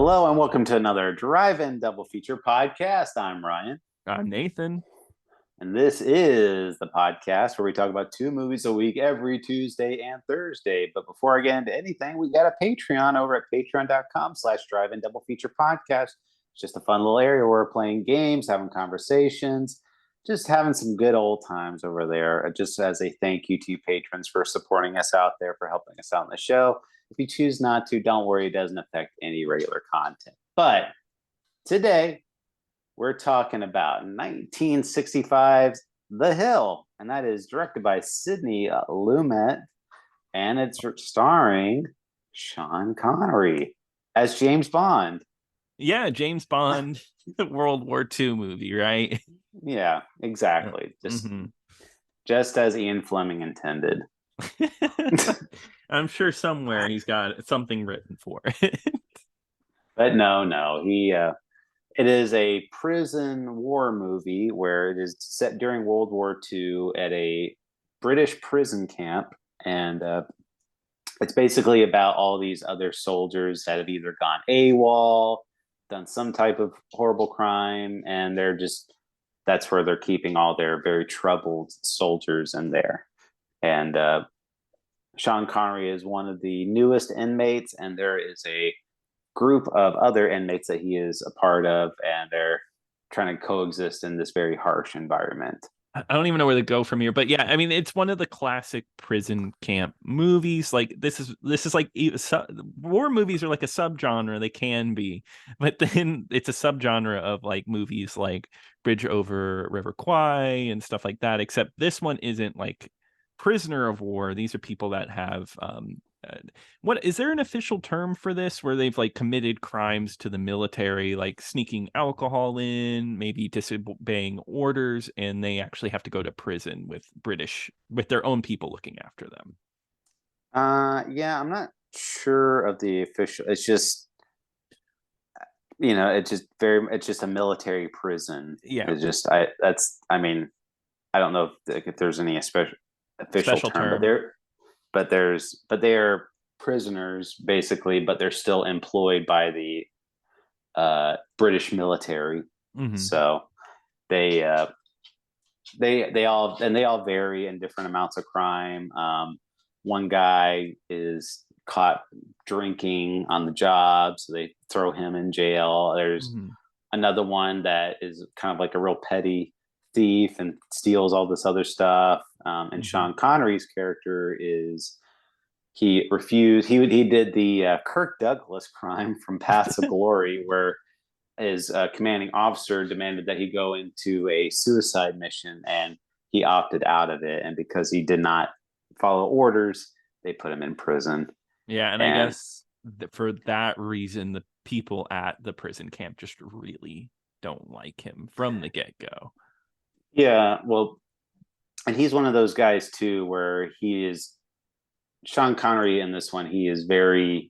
Hello and welcome to another Drive-In Double Feature podcast. I'm Ryan, I'm Nathan. and this is the podcast where we talk about two movies a week every Tuesday and Thursday. But before I get into anything, we got a Patreon over at patreon.com/Drive-In Double Feature podcast. It's just a fun little area where we're playing games, having conversations, just having some good old times over there. Just as a thank you to you patrons for supporting us out there, for helping us out in the show. If you choose not to, don't worry, it doesn't affect any regular content. But today, we're talking about 1965's The Hill, and that is directed by Sidney Lumet, and it's starring Sean Connery as James Bond. Yeah, James Bond, World War II movie, right? Yeah, exactly. Just as Ian Fleming intended. I'm sure somewhere he's got something written for it. But no, it is a prison war movie where it is set during World War II at a British prison camp, and it's basically about all these other soldiers that have either gone AWOL, done some type of horrible crime, and that's where they're keeping all their very troubled soldiers in there. And Sean Connery is one of the newest inmates, and there is a group of other inmates that he is a part of, and they're trying to coexist in this very harsh environment. I don't even know where to go from here, but yeah, I mean, it's one of the classic prison camp movies. Like this is like war movies are like a subgenre. They can be, but then it's a subgenre of like movies like Bridge Over River Kwai and stuff like that. Except this one isn't like prisoner of war. These are people that have what is there an official term for this where they've like committed crimes to the military, like sneaking alcohol in, maybe disobeying orders, and they actually have to go to prison with their own people looking after them? Yeah, I'm not sure of the official. It's just it's just a military prison. Yeah, It's just I mean, I don't know if there's any official special term, term. but they are prisoners basically, but they're still employed by the British military. Mm-hmm. So they they all vary in different amounts of crime. One guy is caught drinking on the job, so they throw him in jail. There's another one that is kind of like a real petty thief and steals all this other stuff. And Sean Connery's character is he refused. He did the Kirk Douglas crime from Paths of Glory, where his commanding officer demanded that he go into a suicide mission, and he opted out of it. And because he did not follow orders, they put him in prison. Yeah, and I guess for that reason, the people at the prison camp just really don't like him from the get-go. Yeah, well, and he's one of those guys too, where Sean Connery in this one. He is a very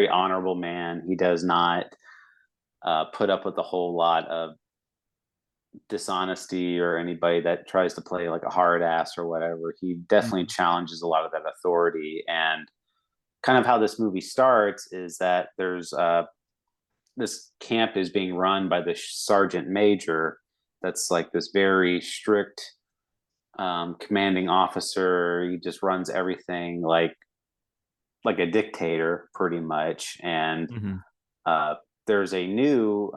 honorable man. He does not put up with a whole lot of dishonesty or anybody that tries to play like a hard ass or whatever. He definitely challenges a lot of that authority. And kind of how this movie starts is that there's this camp is being run by the sergeant major that's like this very strict commanding officer. He just runs everything like a dictator pretty much. And there's a new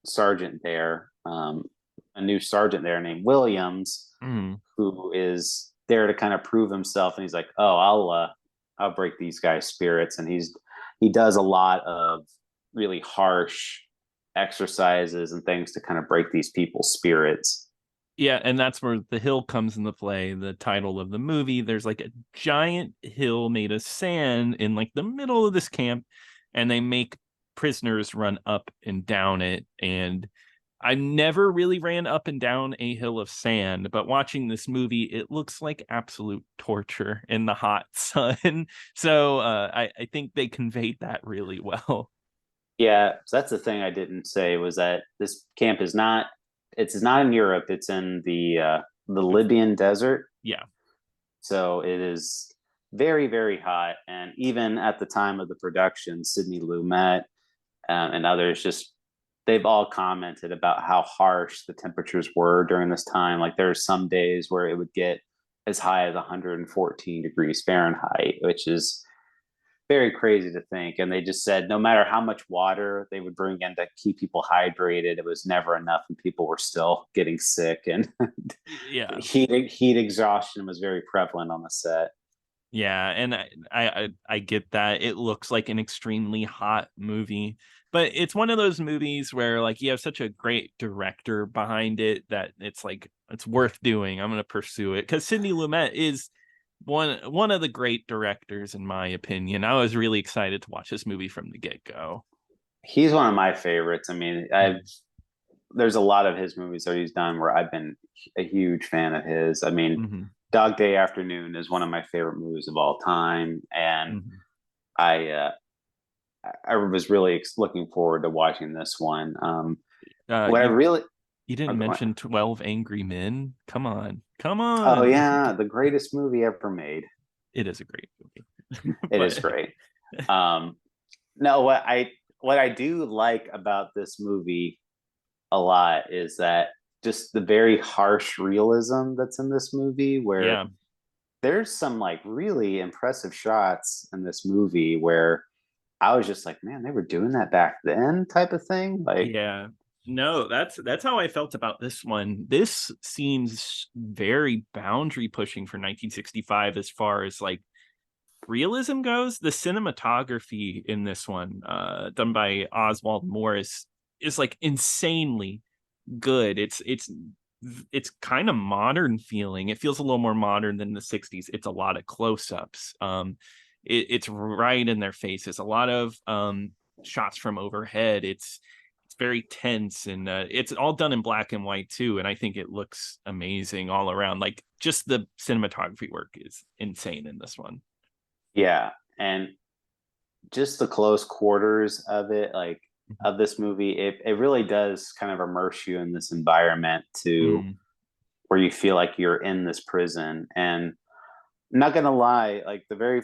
sergeant there, named Williams, who is there to kind of prove himself. And he's like, "Oh, I'll break these guys' spirits." And he does a lot of really harsh exercises and things to kind of break these people's spirits. Yeah, and that's where the hill comes into play, the title of the movie. There's like a giant hill made of sand in like the middle of this camp, and they make prisoners run up and down it. And I never really ran up and down a hill of sand, but watching this movie, it looks like absolute torture in the hot sun. So I think they conveyed that really well. Yeah, so that's the thing I didn't say, was that this camp is not in Europe. It's in the Libyan desert. Yeah. So it is very, very hot. And even at the time of the production, Sidney Lumet and others just they've all commented about how harsh the temperatures were during this time. Like there are some days where it would get as high as 114 degrees Fahrenheit, which is very crazy to think. And they just said no matter how much water they would bring in to keep people hydrated, it was never enough, and people were still getting sick. And Yeah. heat exhaustion was very prevalent on the set. Yeah, and I get that. It looks like an extremely hot movie, but it's one of those movies where like you have such a great director behind it that it's like it's worth doing. I'm going to pursue it because Sidney Lumet is one of the great directors in my opinion. I was really excited to watch this movie from the get-go. He's one of my favorites. I mean, there's a lot of his movies that he's done where I've been a huge fan of his. I mean, Mm-hmm. Dog Day Afternoon is one of my favorite movies of all time, and Mm-hmm. I I was really looking forward to watching this one. What I You really you didn't mention 12 Angry Men. Come on. Come oh on. yeah, the greatest movie ever made. It is a great movie. It is But great. Um, no, what I do like about this movie a lot is that just the very harsh realism that's in this movie, where yeah. there's some like really impressive shots in this movie where I was just like, man, they were doing that back then, type of thing. Like, Yeah. No, that's how I felt about this one. This seems very boundary pushing for 1965 as far as like realism goes. The cinematography in this one, done by Oswald Morris, is like insanely good. It's kind of modern feeling. It feels a little more modern than the 60s. It's a lot of close-ups. It's right in their faces. A lot of shots from overhead. It's very tense, and it's all done in black and white too. And I think it looks amazing all around. Like just the cinematography work is insane in this one. yeah, and just the close quarters of it, like of this movie, it really does kind of immerse you in this environment to Mm. where you feel like you're in this prison. And I'm not gonna lie, like the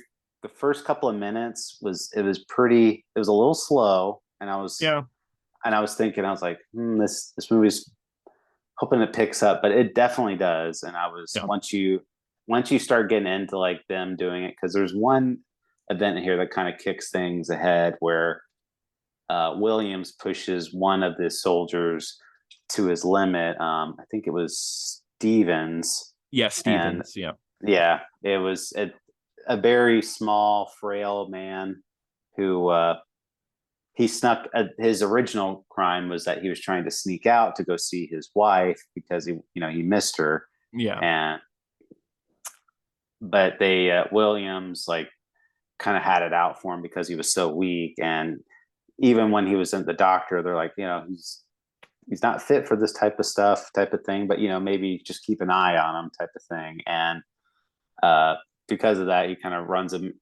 first couple of minutes it was a little slow, and Yeah. I was thinking, I was like, this movie's hoping it picks up, but it definitely does. And I was Yeah. once you start getting into like them doing it, because there's one event here that kind of kicks things ahead where Williams pushes one of the soldiers to his limit. I think it was Stevens, Yeah. and Stevens. Yeah. yeah, it was a very small, frail man who he snuck. His original crime was that he was trying to sneak out to go see his wife because he missed her, Yeah. and but they Williams like kind of had it out for him because he was so weak. And even when he was in the doctor, they're like, he's not fit for this type of stuff, type of thing, but maybe just keep an eye on him, type of thing. And uh because of that, he kind of runs him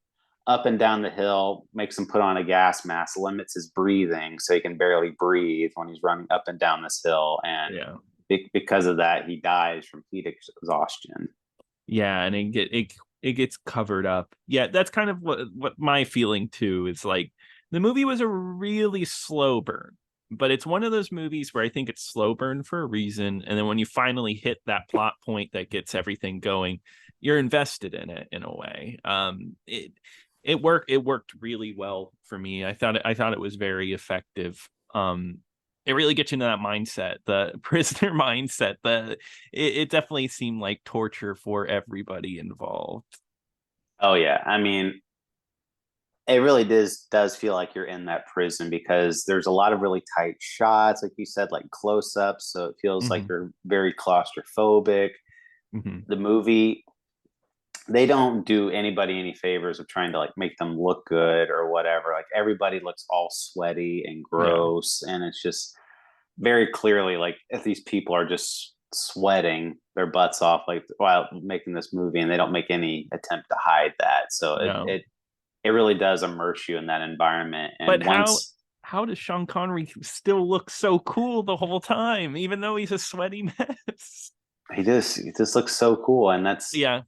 up and down the hill, makes him put on a gas mask, limits his breathing so he can barely breathe when he's running up and down this hill. And Yeah. because of that, he dies from heat exhaustion. Yeah, and it gets covered up. Yeah, that's kind of what my feeling too is like. The movie was a really slow burn, but it's one of those movies where I think it's slow burn for a reason, and then when you finally hit that plot point that gets everything going, you're invested in it in a way. It worked really well for me. I thought it was very effective. It really gets you into that mindset, the prisoner mindset. It definitely seemed like torture for everybody involved. Oh yeah, I mean, it really does feel like you're in that prison because there's a lot of really tight shots, like you said, like close-ups, so it feels like Hmm. you're very claustrophobic. Hmm. The movie, they don't do anybody any favors of trying to like make them look good or whatever. Like everybody looks all sweaty and Yeah, gross, and it's just very clearly like if these people are just sweating their butts off like while making this movie, and they don't make any attempt to hide that. So it no. it it really does immerse you in that environment. But And how does Sean Connery still look so cool the whole time, even though he's a sweaty mess? he just looks so cool, and that's Yeah.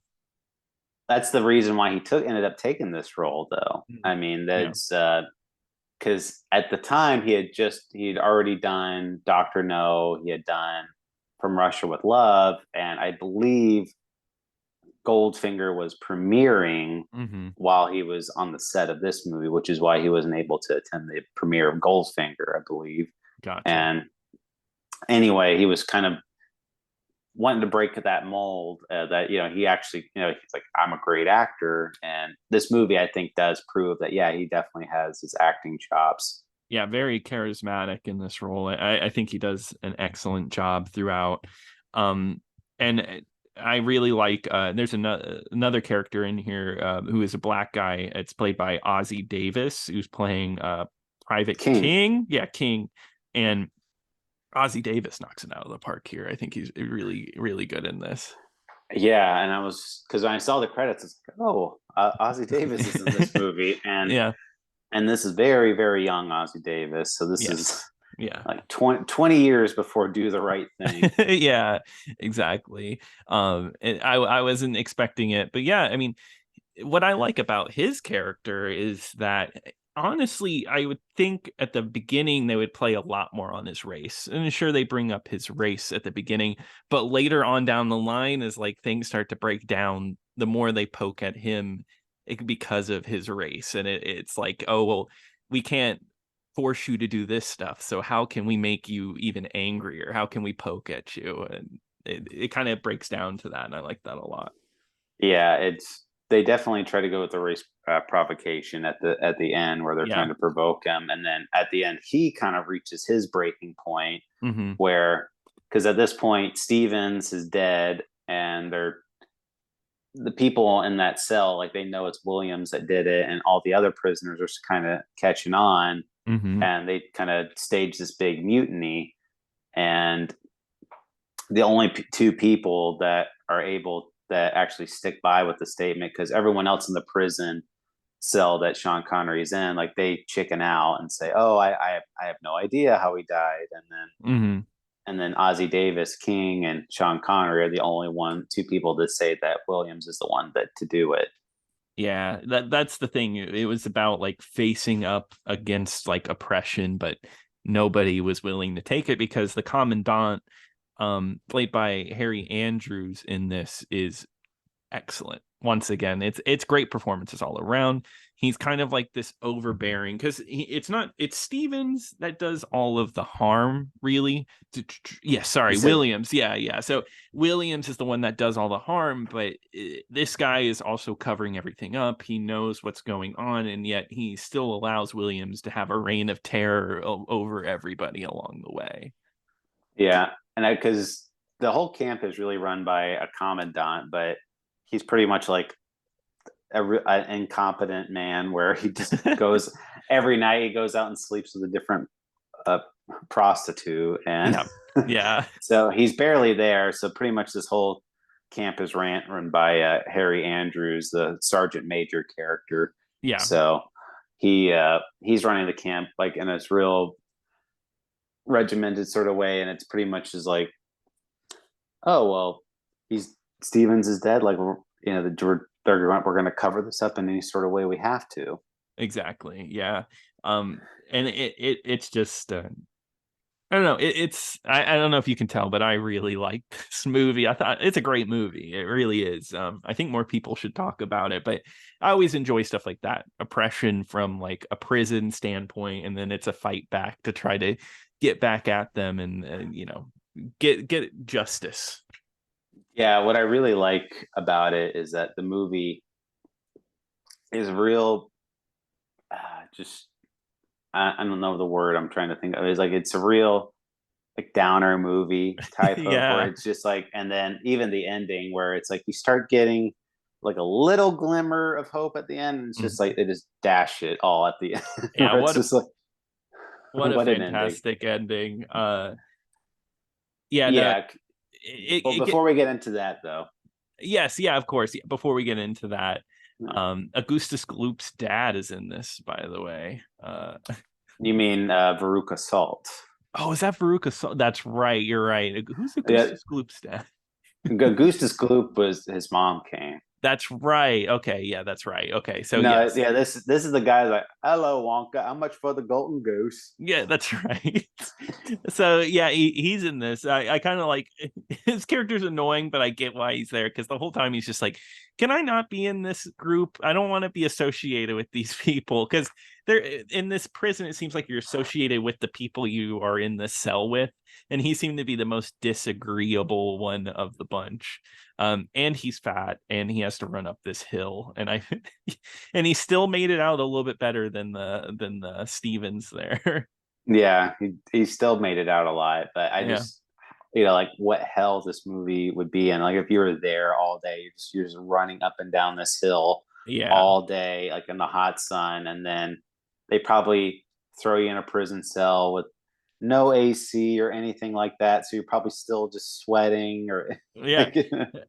that's the reason why he ended up taking this role, though. I mean, Yeah. that's because at the time he'd already done Doctor No, he had done From Russia with Love, and I believe Goldfinger was premiering Mm-hmm. while he was on the set of this movie, which is why he wasn't able to attend the premiere of Goldfinger, I believe. Gotcha. And anyway, he was kind of wanting to break that mold that he actually he's like, I'm a great actor, and this movie I think does prove that, yeah, he definitely has his acting chops. Yeah, very charismatic in this role. I think he does an excellent job throughout. And I really like there's another character in here who is a black guy. It's played by Ozzie Davis, who's playing Private King. King. Yeah, King. And Ozzie Davis knocks it out of the park here. I think he's really, really good in this. Yeah, and I was, because when I saw the credits, it's like, oh, Ozzie Davis is in this movie, and Yeah. this is very, very young Ozzie Davis. So this Yes. is Yeah. like 20 years before Do the Right Thing. Yeah, exactly. And I wasn't expecting it, but yeah, I mean, what I like about his character is that honestly, I would think at the beginning they would play a lot more on his race. And sure, they bring up his race at the beginning, but later on down the line, as like things start to break down, the more they poke at him because of his race. And it's like, oh, well, we can't force you to do this stuff. So how can we make you even angrier? How can we poke at you? And it kind of breaks down to that. And I like that a lot. Yeah, they definitely try to go with the race provocation at the end, where they're Yeah. trying to provoke him, and then at the end he kind of reaches his breaking point, Mm-hmm. where, because at this point Stevens is dead, and the people in that cell, like, they know it's Williams that did it, and all the other prisoners are kind of catching on, Mm-hmm. and they kind of stage this big mutiny, and the only two people that are able that actually stick by with the statement, because everyone else in the prison cell that Sean Connery's in, like, they chicken out and say, "Oh, I have no idea how he died," Mm-hmm. and then Ozzie Davis, King, and Sean Connery are the only two people that say that Williams is the one that to do it. Yeah, that's the thing. It was about like facing up against like oppression, but nobody was willing to take it because the commandant, played by Harry Andrews in this, is excellent. Once again, it's great performances all around. He's kind of like this overbearing, because it's Stevens that does all of the harm, really. Yeah, sorry, You said, Williams. Yeah. So Williams is the one that does all the harm, but this guy is also covering everything up. He knows what's going on, and yet he still allows Williams to have a reign of terror over everybody along the way. yeah, and because the whole camp is really run by a commandant, but he's pretty much like an incompetent man, where he just goes every night. He goes out and sleeps with a different uh, prostitute, and Yeah. Yeah. so he's barely there. So pretty much this whole camp is run by Harry Andrews, the sergeant major character. Yeah. So he's running the camp like in this real regimented sort of way, and it's pretty much just like, oh well, he's Stevens is dead. Like, we're going to cover this up in any sort of way we have to. Exactly. Yeah. And it's just I don't know. I don't know if you can tell, but I really like this movie. I thought it's a great movie. It really is. I think more people should talk about it, but I always enjoy stuff like that. Oppression from like a prison standpoint, and then it's a fight back to try to get back at them and get justice. Yeah, what I really like about it is that the movie is real. Just I don't know the word I'm trying to think of. It's like, it's a real like downer movie type of, where Yeah. it's just like, and then even the ending, where it's like you start getting like a little glimmer of hope at the end, and it's just like they just dash it all at the end. Yeah. Where it's just like, What a what an ending. fantastic ending. Yeah, no, Yeah. Well, it before we get into that though, yes, yeah, of course. Before we get into that, Augustus Gloop's dad is in this, by the way. you mean Veruca Salt? Oh, is that Veruca? That's right. You're right. Who's Yeah, Augustus Gloop's dad? Augustus Gloop was his mom came. That's right. Okay, yeah, that's right. Okay, so No, yes, yeah, this is the guy like, hello Wonka, how much for the golden goose? yeah, that's right. So yeah, he's in this. I kind of like his character's annoying, but I get why he's there because the whole time he's just like, can I not be in this group? I don't want to be associated with these people because they're in this prison. It seems like you're associated with the people you are in the cell with, and he seemed to be the most disagreeable one of the bunch. And he's fat, and he has to run up this hill, and I and he still made it out a little bit better than the Stevens there. Yeah, he still made it out alive, but I Yeah. just, like what hell this movie would be in. Like if you were there all day, you're just running up and down this hill Yeah. all day, like in the hot sun, and then they probably throw you in a prison cell with no AC or anything like that, so you're probably still just sweating or Yeah. like,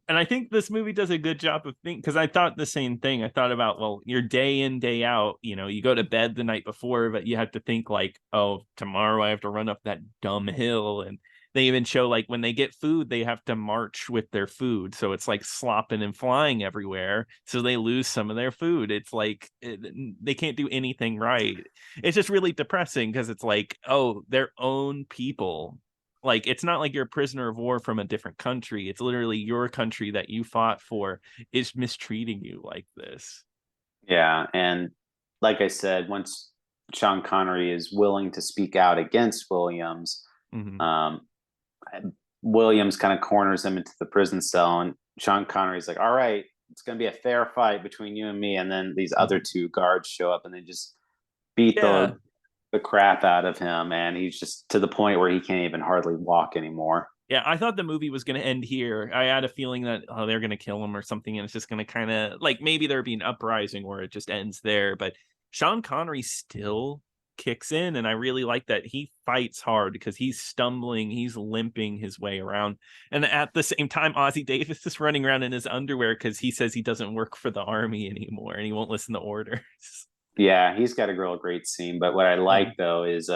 And I think this movie does a good job of thinking because I thought the same thing. I thought about, well, your day in, day out, you go to bed the night before, but you have to think like, oh, tomorrow I have to run up that dumb hill. And they even show like when they get food, they have to march with their food. So it's like slopping and flying everywhere. So they lose some of their food. It's like they can't do anything right. It's just really depressing because it's like, oh, their own people, like it's not like you're a prisoner of war from a different country. It's literally your country that you fought for is mistreating you like this. yeah. And like I said, once Sean Connery is willing to speak out against Williams, Mm-hmm. um, Williams kind of corners him into the prison cell, and Sean Connery's like, "All right, it's going to be a fair fight between you and me." And then these other Mm-hmm. two guards show up, and they just beat Yeah. the crap out of him, and he's just to the point where he can't even hardly walk anymore. Yeah, I thought the movie was going to end here. I had a feeling that they're going to kill him or something, and it's just going to kind of like maybe there'd be an uprising where it just ends there. But Sean Connery still kicks in, and I really like that he fights hard because he's stumbling, he's limping his way around, and at the same time, Ozzie Davis is running around in his underwear because he says he doesn't work for the army anymore and he won't listen to orders. Yeah, he's got a real great scene. But what I like Mhm. though is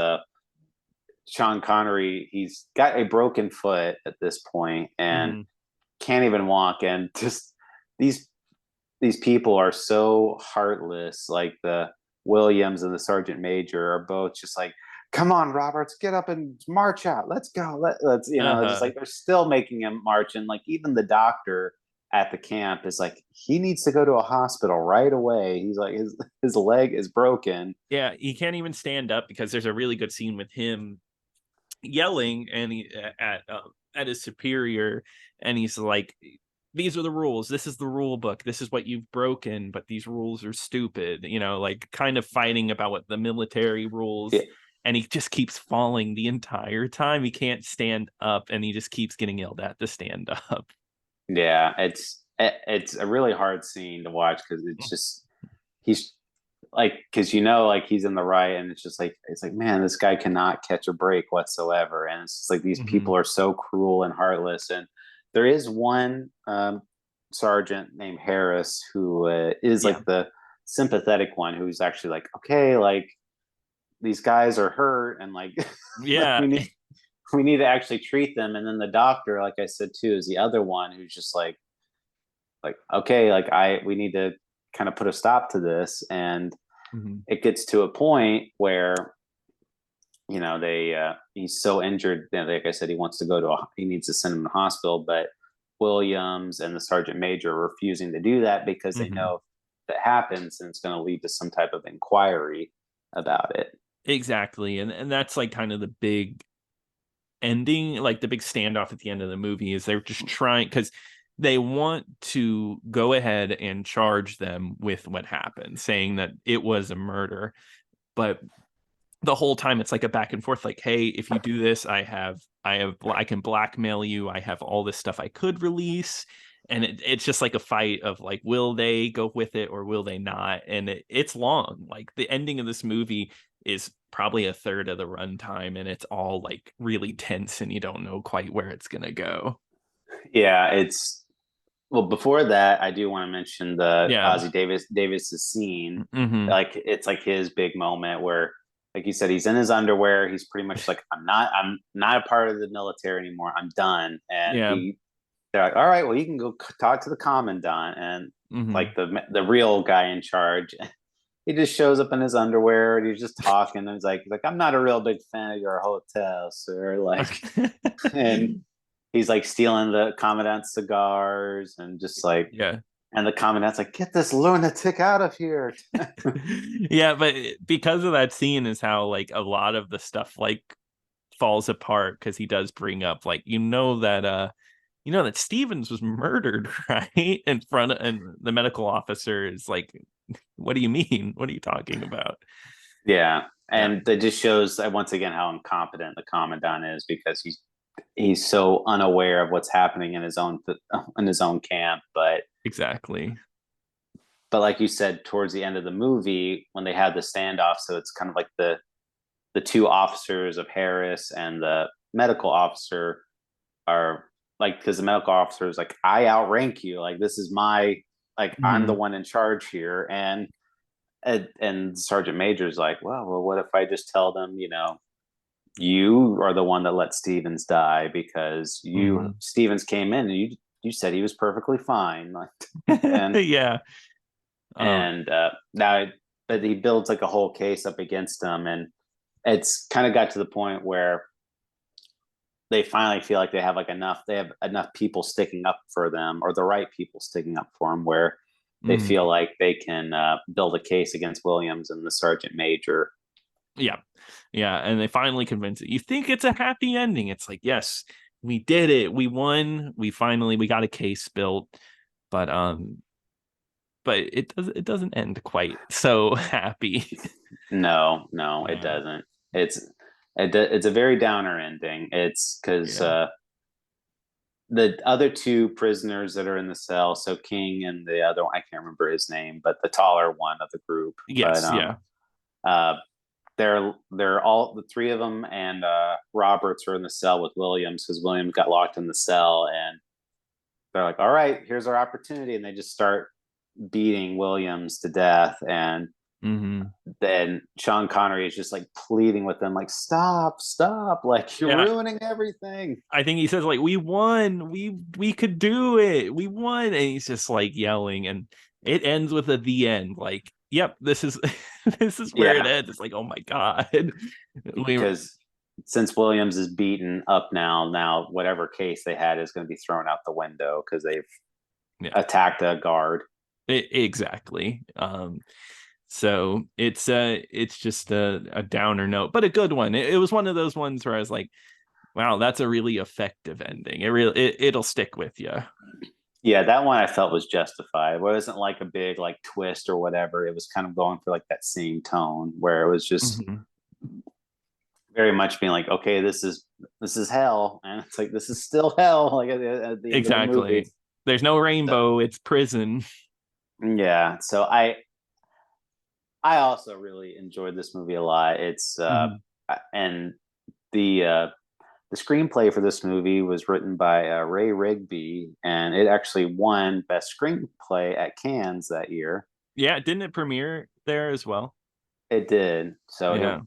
Sean Connery. He's got a broken foot at this point and Mhm. can't even walk, and just these these people are so heartless. Like the Williams and the sergeant major are both just like, "Come on, Roberts, get up and march out. Let's go. Let's just Uh-huh. like they're still making him march." And like even the doctor at the camp is like, he needs to go to a hospital right away. He's like his leg is broken. Yeah, he can't even stand up because there's a really good scene with him yelling and at his superior, and he's like, these are the rules, this is the rule book, this is what you've broken, but these rules are stupid, like kind of fighting about what the military Yeah, rules. And he just keeps falling the entire time. He can't stand up, and he just keeps getting yelled at to stand up. yeah, it's a really hard scene to watch because it's just he's like, because like he's in the right, and it's like man, this guy cannot catch a break whatsoever, and it's just like these Mm-hmm. people are so cruel and heartless. And there is one sergeant named Harris who is Yeah. like the sympathetic one, who's actually like, okay, like these guys are hurt, and like like Yeah. we need to actually treat them. And then the doctor, like I said too, is the other one who's just like okay, like we need to kind of put a stop to this. And Mm-hmm. it gets to a point where they he's so injured, like I said, he needs to send him to the hospital, but Williams and the sergeant major are refusing to do that because they Mm-hmm. know if that happens, and it's going to lead to some type of inquiry about it. Exactly. And that's like kind of the big ending, like the big standoff at the end of the movie, is they're just trying because they want to go ahead and charge them with what happened, saying that it was a murder. But the whole time it's like a back and forth, like, hey, if you do this, I can blackmail you. I have all this stuff I could release. And it's just like a fight of like, will they go with it or will they not? And it's long. Like the ending of this movie is probably a third of the runtime, and it's all like really tense, and you don't know quite where it's gonna go. Yeah, it's well, before that, I do want to mention the Yeah. Ozzy Davis's scene. Hmm. Like it's like his big moment where, like you said, he's in his underwear. He's pretty much like, I'm not a part of the military anymore. I'm done. And Yeah. they're like, all right, well, you can go talk to the commandant. And Hmm. like the real guy in charge. He just shows up in his underwear and he's just talking. And he's like, I'm not a real big fan of your hotel, sir. Like, Okay. and he's like stealing the commandant's cigars and just like, Yeah. and the commandant's like, get this lunatic out of here. Yeah, but because of that scene is how like a lot of the stuff like falls apart because he does bring up like that Stevens was murdered, right? In front of, and the medical officer is like, what do you mean? What are you talking about? Yeah. Yeah, And that just shows once again how incompetent the commandant is because he's so unaware of what's happening in his own camp. exactly. But like you said, towards the end of the movie, when they had the standoff, so it's kind of like the two officers of Harris and the medical officer are like, because the medical officer is like, I outrank you, like this is my, like I'm the Mhm. one in charge here, and Sergeant Major's like, well, what if I just tell them, you are the one that let Stevens die because Mhm. Stevens came in and you said he was perfectly fine, like, and Yeah. Um, now but he builds like a whole case up against him, and it's kind of got to the point where they finally feel like they have enough people sticking up for them, or the right people sticking up for them, where they mhm. feel like they can build a case against Williams and the sergeant major. Yeah. Yeah. And they finally convince it. You think it's a happy ending. It's like, yes, we did it. We won. We got a case built. But but it doesn't end quite so happy. No, it Yeah. doesn't. It's a very downer ending. It's because Yeah. the other two prisoners that are in the cell, so King and the other one, I can't remember his name, but the taller one of the group, but Yes, yeah. uh, they're all the three of them, and Roberts are in the cell with Williams because Williams got locked in the cell, and they're like, "All right, here's our opportunity," and they just start beating Williams to death, and Hmm. then Sean Connery is just like pleading with them, like, "Stop, stop! Like you're Yeah. ruining everything." I think he says like we won. We could do it. We won. And he's just like yelling and it ends with a the end. Like, yep, this is this is where it Yeah, ends. It's like, oh my God. We were because since Williams is beaten up now whatever case they had is going to be thrown out the window because they've yeah, attacked a guard. exactly. So it's just a downer note, but a good one. It was one of those ones where I was like, wow, that's a really effective ending. It'll stick with you. Yeah, that one I felt was justified. It wasn't like a big like twist or whatever. It was kind of going for like that same tone where it was just Mhm. very much being like, okay, this is hell, and it's like this is still hell. Like at the end of the movie. Exactly. There's no So, rainbow. It's prison. yeah, so I also really enjoyed this movie a lot. It's Mhm. and the uh, the screenplay for this movie was written by Ray Rigby, and it actually won Best Screenplay at Cannes that year. Yeah, didn't it premiere there as well? It did. Yeah.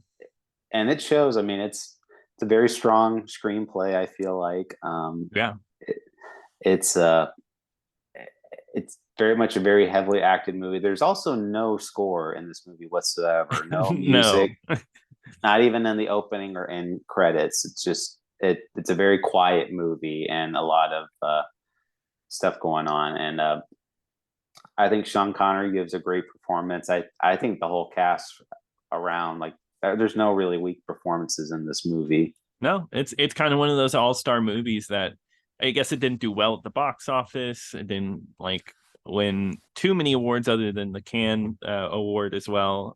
It shows. I mean, it's a very strong screenplay. I feel like Yeah. it, it's it's very much a very heavily acted movie. There's also no score in this movie whatsoever. No No. music, not even in the opening or in credits. It's just it's a very quiet movie and a lot of stuff going on. And I think Sean Connery gives a great performance. I think the whole cast around, like, there's no really weak performances in this movie. No, it's kind of one of those all-star movies that I guess it didn't do well at the box office. It didn't like win too many awards other than the Cannes award as well.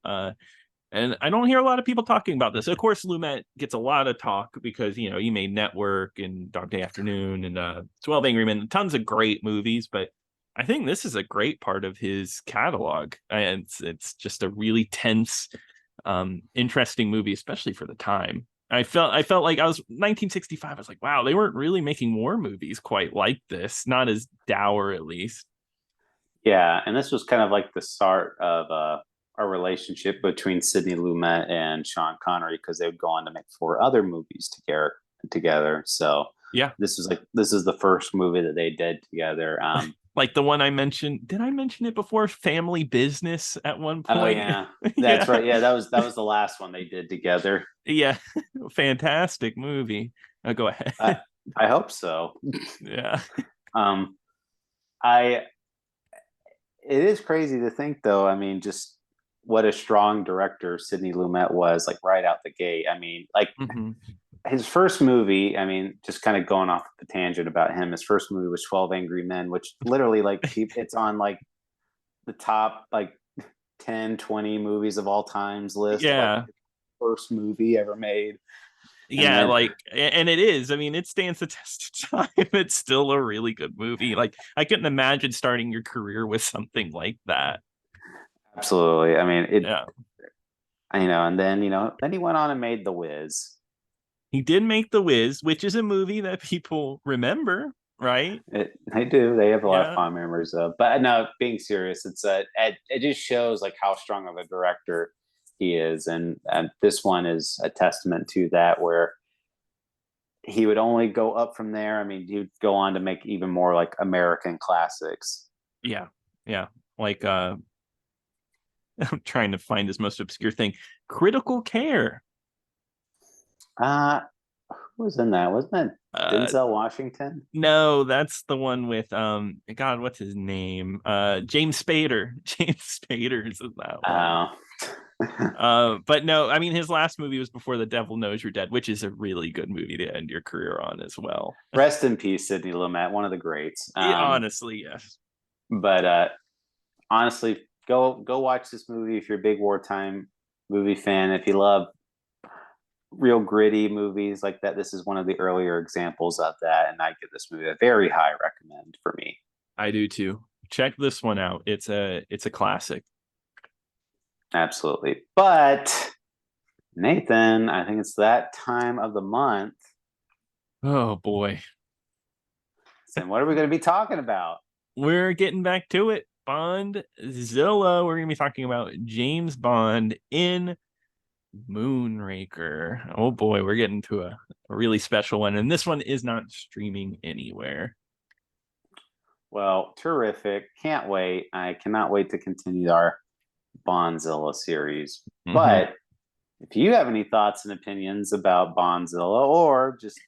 And I don't hear a lot of people talking about this. Of course, Lumet gets a lot of talk because he made Network and Dog Day Afternoon and 12 Angry Men, tons of great movies. But I think this is a great part of his catalog, and it's just a really tense, interesting movie, especially for the time. I felt like I was 1965. I was like, wow, they weren't really making war movies quite like this, not as dour at least. Yeah, and this was kind of like the start of a relationship between Sidney Lumet and Sean Connery because they would go on to make four other movies together. So Yeah. this is the first movie that they did together. Like the one I mentioned. Did I mention it before? Family Business at one Oh point. yeah, that's Yeah. right. Yeah, that was the last one they did together. Yeah. Fantastic movie. Go ahead. I I hope so. Yeah. Um, I it is crazy to think though. I mean, just what a strong director Sidney Lumet was, like right out the gate. I mean, like Hmm. his first movie, I mean, just kind of going off the tangent about him, his first movie was 12 Angry Men, which literally like it's on like the top like 10, 20 movies of all times list of like Yeah. first movie ever made. And Yeah, then like, and it is. I mean, it stands the test of time. It's still a really good movie. Like, I couldn't imagine starting your career with something like that. absolutely. I mean, it Yeah. and then then he went on and made The Wiz. He did make The Wiz, which is a movie that people remember, right? They do. They have a lot of Yeah. fond memories of. But no, being serious, it just shows like how strong of a director he is, and this one is a testament to that. Where he would only go up from there. I mean, he'd go on to make even more like American classics. Yeah. Yeah. Like, I'm trying to find his most obscure thing. Critical Care. Uh who was in that? Wasn't that Uh, Denzel Washington? no, that's the one with God, what's his name? James Spader. James Spader is in that one. Oh. But no, I mean his last movie was Before the Devil Knows You're Dead, which is a really good movie to end your career on as well. Rest in peace, Sidney Lumet, one of the greats. Yeah, honestly, yes. But honestly, go watch this movie if you're a big wartime movie fan. If you love real gritty movies like that, this is one of the earlier examples of that, and I give this movie a very high recommend for me. I do too. Check this one out. It's a classic. Absolutely. But Nathan, I think it's that time of the month. Oh boy. And what are we going to be talking about? We're getting back to it. Bondzilla. We're gonna be talking about James Bond in Moonraker. Oh boy, we're getting to a really special one. And this one is not streaming anywhere. Well, terrific. Can't wait. I cannot wait to continue our Bondzilla series. Mm-hmm. But if you have any thoughts and opinions about Bondzilla or just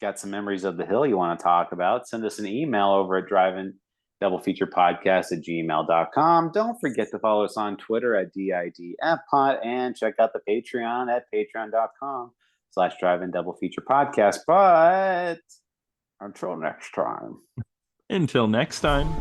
got some memories of the hill you want to talk about, send us an email over at driving double feature podcast at gmail.com. Don't forget to follow us on Twitter at DIDFpod and check out the Patreon at patreon.com/driving double feature podcast. But until next time. Until next time.